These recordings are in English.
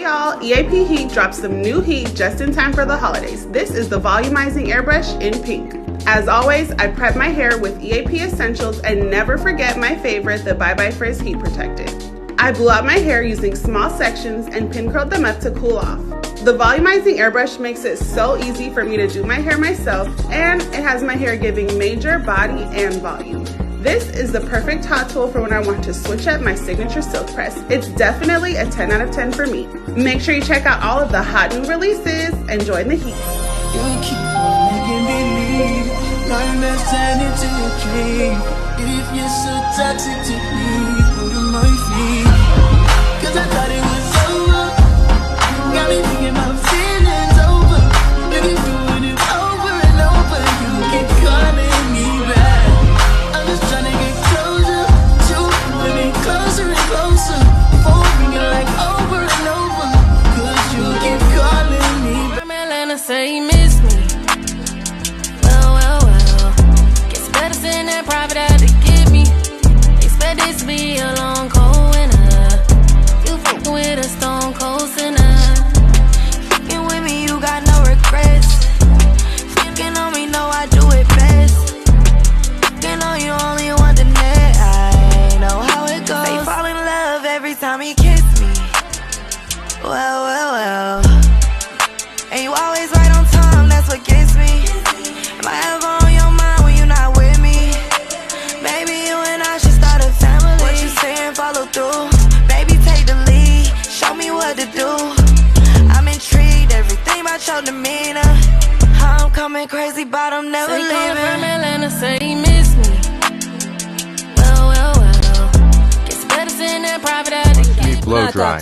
y'all, EAP Heat drops some new heat just in time for the holidays. This is the Volumizing Air Brush in pink. As always, I prep my hair with EAP Essentials and never forget my favorite, the Bye Bye Frizz Heat Protectant. I blew out my hair using small sections and pin curled them up to cool off. The Volumizing Air Brush makes it so easy for me to do my hair myself, and it has my hair giving major body and volume. This is the perfect hot tool for when I want to switch up my signature silk press. It's definitely a 10 out of 10 for me. Make sure you check out all of the hot new releases and join the heat. You keep on making me leave. Learn that's turning to a dream. If you're so toxic to me, put on my feet. Cause I thought it was over. Got me thinking my feelings over. You keep doing it over and over. You keep calling me back. I'm just trying to get closer to living closer and closer. Folding it like over and over. Cause you keep calling me back. I'm Atlanta, say you miss me. Well. Guess better send that private out to get me. Expect this to be a long, cold winter. You fucking with a stone cold sinner. Fucking with me, you got no regrets. Fucking on me, know I do it best. Fucking on you, only want the net. I know how it goes. They fall in love every time he kiss me. Well. And you always right on time, that's what gets me. Am I ever on your mind when you're not with me? Maybe you and I should start a family. What you saying, follow through. Baby, take the lead, show me what to do. I'm intrigued, everything about your demeanor. I'm coming crazy, but I'm never leaving. From Atlanta, say he miss me. Well. Guess better send that private out to get me. Blow dry.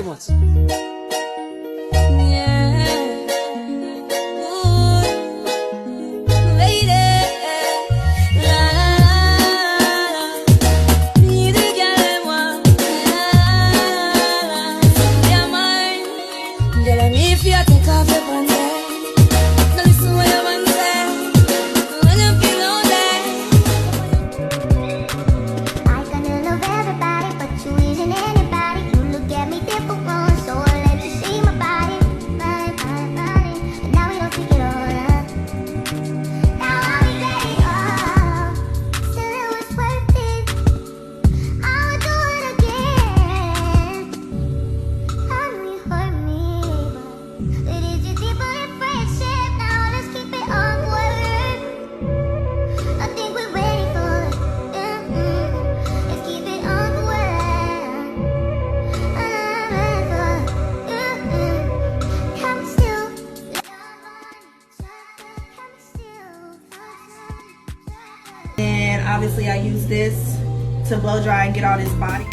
And obviously I use this to blow dry and get all this body.